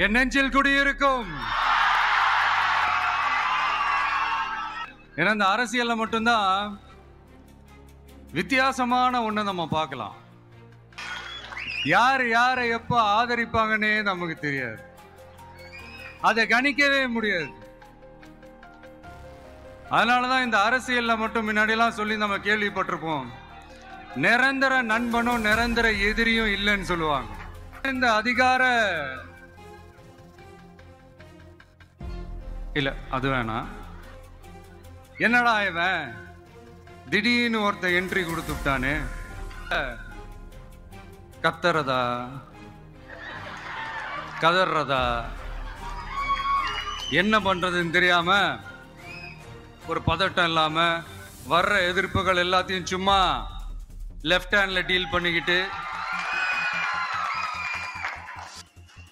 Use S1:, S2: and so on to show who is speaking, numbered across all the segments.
S1: என் நெஞ்சில் குடியிருக்கும். ஏன்னா இந்த அரசியல்ல மட்டும்தான் வித்தியாசமான ஒண்ணு நம்ம பார்க்கலாம். யார் யாரை எப்ப ஆதரிப்பாங்கன்னே நமக்கு தெரியாது, அதை கணிக்கவே முடியாது. அதனாலதான் இந்த அரசியல்ல மட்டும் முன்னாடியெல்லாம் சொல்லி நம்ம கேள்விப்பட்டிருப்போம், நிரந்தர நண்பனும் நிரந்தர எதிரியும் இல்லைன்னு சொல்லுவாங்க. இந்த அதிகார இல்ல அது வேணாம். என்னடா இவன் திடீர்னு ஒருத்த என்ட்ரி கொடுத்துட்டானே, கத்துறதா கதறதா என்ன பண்றதுன்னு தெரியாம, ஒரு பதட்டம் இல்லாம வர்ற எதிர்ப்புகள் எல்லாத்தையும் சும்மா லெஃப்ட் ஹேண்ட்ல டீல் பண்ணிக்கிட்டு,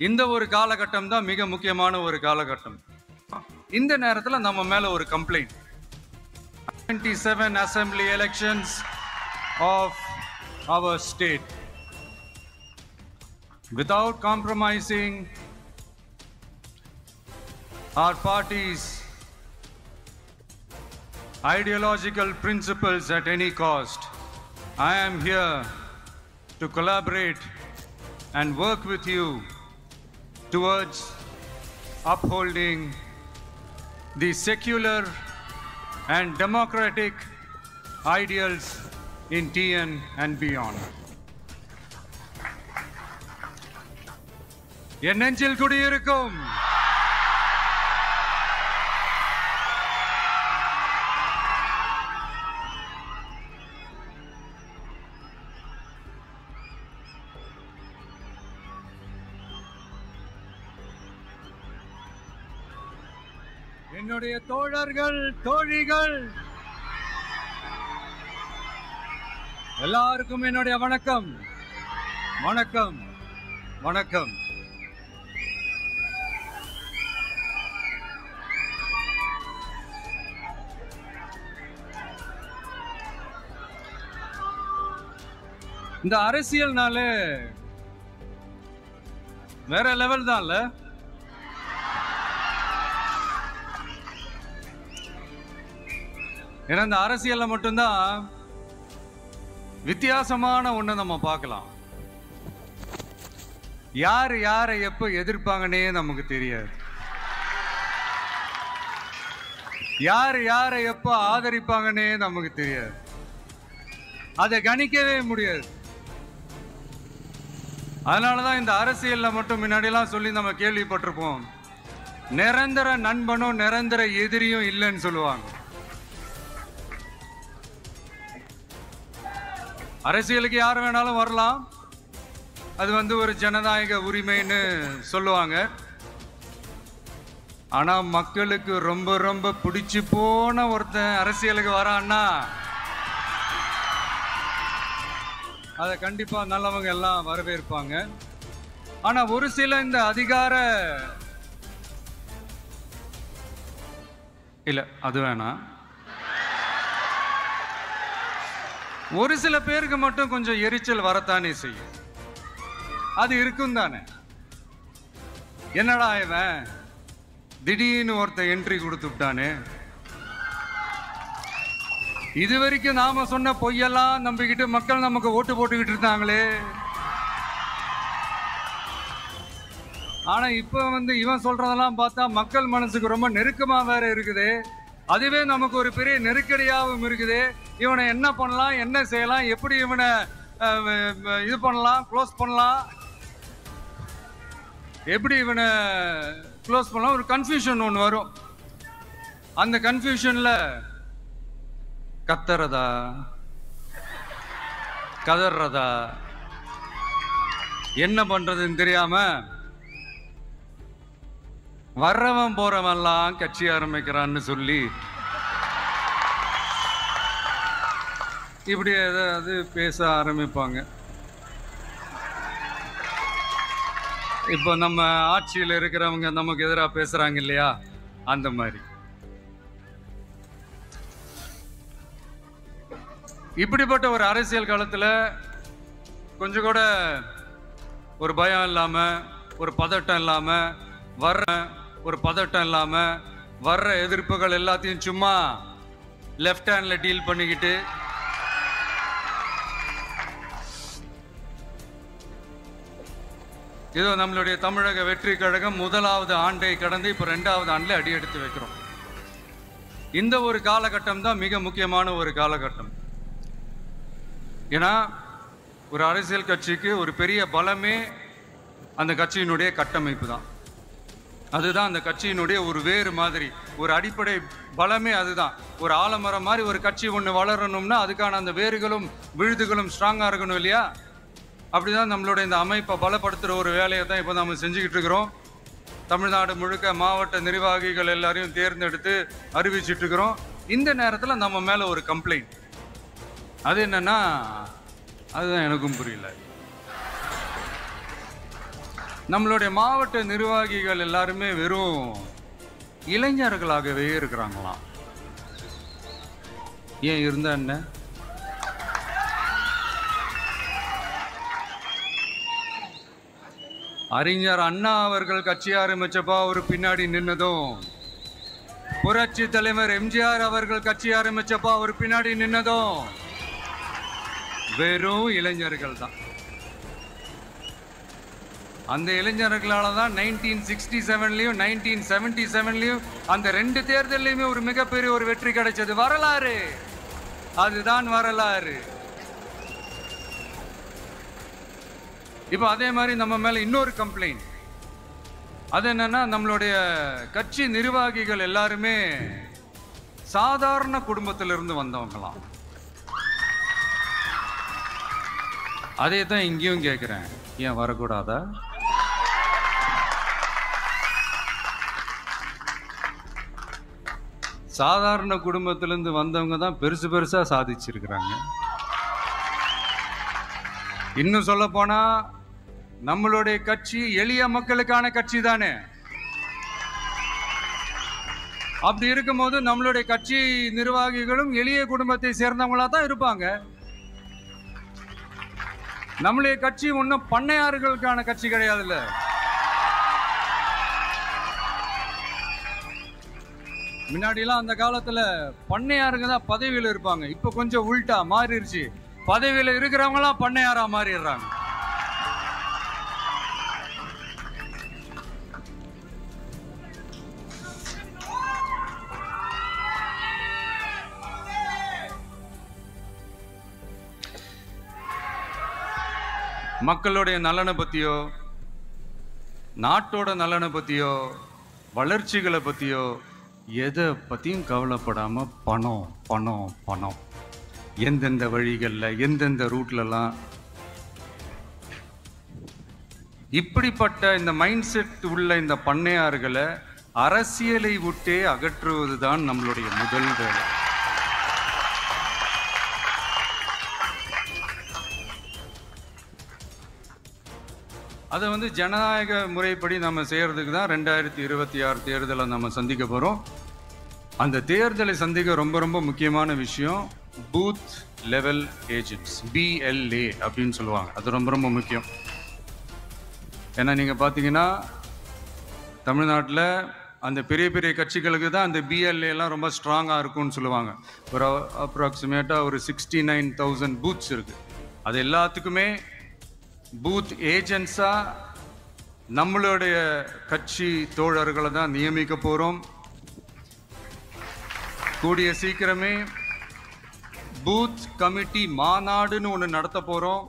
S1: இந்த ஒரு காலகட்டம் தான் மிக முக்கியமான ஒரு காலகட்டம். இந்த நேரத்தில் நம்ம மேல ஒரு complaint. 27 assembly elections of our state, without compromising our party's ideological principles at any cost, I am here to collaborate and work with you towards upholding the secular and democratic ideals in TN and beyond. என் நெஞ்சில் குடியிருக்கும். என்னுடைய தோழர்கள் தோழிகள் எல்லாருக்கும் என்னுடைய வணக்கம் வணக்கம் வணக்கம். இந்த அரசியல்னாலே வேற லெவல் தான்ல. ஏன்னா இந்த அரசியல்ல மட்டும்தான் வித்தியாசமான ஒண்ணு நம்ம பார்க்கலாம். யார் யாரை எப்ப எதிர்ப்பாங்கன்னே நமக்கு தெரியாது, யார் யாரை எப்ப ஆதரிப்பாங்கன்னே நமக்கு தெரியாது, அதை கணிக்கவே முடியாது. அதனாலதான் இந்த அரசியல்ல மட்டும் முன்னாடியெல்லாம் சொல்லி நம்ம கேள்விப்பட்டிருப்போம், நிரந்தர நண்பனும் நிரந்தர எதிரியும் இல்லைன்னு சொல்லுவாங்க. அரசியலுக்கு யார் வேணாலும் வரலாம், அது ஒரு ஜனநாயக உரிமைன்னு சொல்லுவாங்க. ஆனா மக்களுக்கு ரொம்ப ரொம்ப பிடிச்சு போன ஒருத்தன் அரசியலுக்கு வரான்னா அதை கண்டிப்பா நல்லவங்க எல்லாம் வரவேற்பாங்க. ஆனா ஒரு சில இந்த அதிகார இல்ல அது வேணாம், ஒரு சில பேருக்கு மட்டும் கொஞ்சம் எரிச்சல் வரத்தானே செய்யும், அது இருக்கும் தானே. என்னடா இவன் திடீர்னு ஒருத்த என்ட்ரி கொடுத்துட்டானே, இது வரைக்கும் நாம சொன்ன பொய்யெல்லாம் நம்பிக்கிட்டு மக்கள் நமக்கு ஓட்டு போட்டுக்கிட்டு இருந்தாங்களே, ஆனா இப்ப இவன் சொல்றதெல்லாம் பார்த்தா மக்கள் மனசுக்கு ரொம்ப நெருக்கமா வேற இருக்குது. அதுவே நமக்கு ஒரு பெரிய நெருக்கடியாகவும் இருக்குது. இவனை என்ன பண்ணலாம், என்ன செய்யலாம், எப்படி இவனை இது பண்ணலாம், க்ளோஸ் பண்ணலாம், எப்படி இவனை க்ளோஸ் பண்ணலாம், ஒரு கன்ஃபியூஷன் ஒன்று வரும். அந்த கன்ஃபியூஷன்ல கத்துறதா கதறதா என்ன பண்றதுன்னு தெரியாம வர்றவன் போறவன்லாம் கட்சி ஆரம்பிக்கிறான்னு சொல்லி இப்படி ஏதாவது பேச ஆரம்பிப்பாங்க. இப்போ நம்ம ஆட்சியில் இருக்கிறவங்க நமக்கு எதிராக பேசுறாங்க இல்லையா, அந்த மாதிரி. இப்படிப்பட்ட ஒரு அரசியல் காலத்துல கொஞ்சம் கூட ஒரு பயம் இல்லாம ஒரு பதட்டம் இல்லாமல் வர்ற எதிர்ப்புகள் எல்லாத்தையும் சும்மா லெஃப்ட் ஹேண்ட்ல டீல் பண்ணிக்கிட்டு இதோ நம்மளுடைய தமிழக வெற்றி கழகம் முதலாவது ஆண்டை கடந்து இப்போ 2வது ஆண்டில் அடி எடுத்து வைக்கிறோம். இந்த ஒரு காலகட்டம் தான் மிக முக்கியமான ஒரு காலகட்டம். ஏன்னா ஒரு அரசியல் கட்சிக்கு ஒரு பெரிய பலமே அந்த கட்சியினுடைய கட்டமைப்பு தான். அதுதான் அந்த கட்சியினுடைய ஒரு வேறு மாதிரி ஒரு அடிப்படை பலமே அதுதான். ஒரு ஆலமரம் மாதிரி ஒரு கட்சி ஒன்று வளரணும்னா அதுக்கான அந்த வேர்களும் விழுதுகளும் ஸ்ட்ராங்காக இருக்கணும் இல்லையா? அப்படிதான் நம்மளுடைய இந்த அமைப்பை பலப்படுத்துகிற ஒரு வேலையை தான் இப்போ நம்ம செஞ்சுக்கிட்டு இருக்கிறோம். தமிழ்நாடு முழுக்க மாவட்ட நிர்வாகிகள் எல்லாரையும் தேர்ந்தெடுத்து அறிவிச்சிட்டு இருக்கிறோம். இந்த நேரத்தில் நம்ம மேலே ஒரு கம்ப்ளைண்ட், அது என்னன்னா, அதுதான் எனக்கும் புரியல. நம்மளுடைய மாவட்ட நிர்வாகிகள் எல்லாருமே வெறும் இளைஞர்களாகவே இருக்கிறாங்களாம். ஏன் இருந்தா என்ன? அறிஞர் அண்ணா அவர்கள் கட்சி ஆரம்பிச்சப்பா அவர் பின்னாடி நின்னதும், புரட்சி தலைவர் எம்ஜிஆர் அவர்கள் கட்சி ஆரம்பிச்சப்பா அவர் பின்னாடி நின்னதும் வெறும் இளைஞர்கள் தான். அந்த இளைஞர்களால தான் 1967லயும் 1977லயும் அந்த 2 தேர்தலையுமே ஒரு மிகப்பெரிய ஒரு வெற்றி கிடைச்சது. வரலாறு, அதுதான் வரலாறு. இப்போ அதே மாதிரி நம்ம மேல இன்னொரு கம்ப்ளைண்ட், அது என்னன்னா, நம்மளுடைய கட்சி நிர்வாகிகள் எல்லாருமே சாதாரண குடும்பத்திலிருந்து வந்தவங்களாம். அதே தான் இங்கேயும் கேட்கிறேன், ஏன் வரக்கூடாதா? சாதாரண குடும்பத்திலிருந்து வந்தவங்க தான் பெருசு பெருசா சாதிச்சிருக்கிறாங்க. இன்னும் சொல்ல போனா நம்மளுடைய கட்சி எளிய மக்களுக்கான கட்சி தானே. அப்படி இருக்கும்போது நம்மளுடைய கட்சி நிர்வாகிகளும் எளிய குடும்பத்தை சேர்ந்தவங்களா தான் இருப்பாங்க. நம்மளுடைய கட்சி ஒன்றும் பண்ணையார்களுக்கான கட்சி கிடையாதுல்ல. முன்னாடிலாம் அந்த காலத்துல பண்ணையாருங்க தான் பதவியில இருப்பாங்க. இப்ப கொஞ்சம் உள்டா மாறிடுச்சு, பதவியில இருக்கிறவங்களாம் பண்ணையாரா மாறிடுறாங்க. மக்களுடைய நலனை பத்தியோ, நாட்டோட நலனை பத்தியோ, வளர்ச்சிகளை பத்தியோ எதை பத்தியும் கவலைப்படாம பணம் பணம் பணம், எந்தெந்த வழிகளில் எந்தெந்த ரூட்லலாம் இப்படிப்பட்ட இந்த மைண்ட் செட் உள்ள இந்த பண்ணையார்களை அரசியலை விட்டே அகற்றுவதுதான் நம்மளுடைய முதல் வேலை. அதை ஜனநாயக முறைப்படி நம்ம செய்யறதுக்கு தான் 2026 தேர்தலை நம்ம சந்திக்க போகிறோம். அந்த தேர்தலை சந்திக்க ரொம்ப ரொம்ப முக்கியமான விஷயம் பூத் லெவல் ஏஜென்ட்ஸ், BLA அப்படின்னு சொல்லுவாங்க. அது ரொம்ப ரொம்ப முக்கியம். ஏன்னா நீங்கள் பார்த்தீங்கன்னா தமிழ்நாட்டில் அந்த பெரிய பெரிய கட்சிகளுக்கு தான் அந்த BLAலாம் ரொம்ப ஸ்ட்ராங்காக இருக்கும்னு சொல்லுவாங்க. ஒரு அப்ராக்சிமேட்டாக ஒரு 69,000 பூத்ஸ் இருக்குது. அது எல்லாத்துக்குமே பூத் ஏஜென்ட்ஸா நம்மளுடைய கட்சி தோழர்களை தான் நியமிக்க போறோம். கூடிய சீக்கிரமே பூத் கமிட்டி மாநாடுன்னு ஒன்று நடத்த போறோம்.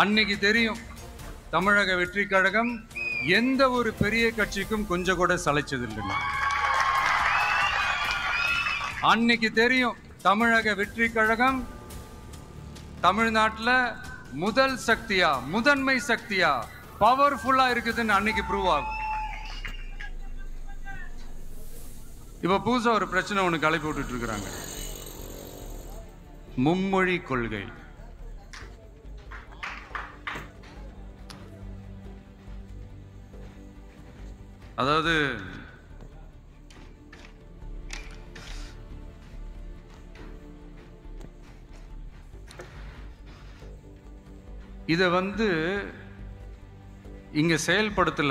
S1: அன்னைக்கு தெரியும் தமிழக வெற்றி கழகம் எந்த ஒரு பெரிய கட்சிக்கும் கொஞ்சம் கூட சளைச்சதில்லை. அன்னைக்கு தெரியும் தமிழக வெற்றி கழகம் தமிழ்நாட்டில் முதல் சக்தியா, முதன்மை சக்தியா, பவர்ஃபுல்லா இருக்குதுன்னு அன்னைக்கு ப்ரூவ் ஆகும். இப்ப புதுசா ஒரு பிரச்சனை ஒண்ணு கிளப்பி விட்டுட்டு இருக்கிறாங்க, மும்மொழி கொள்கை. அதாவது இதை இங்க செயல்படுத்தல.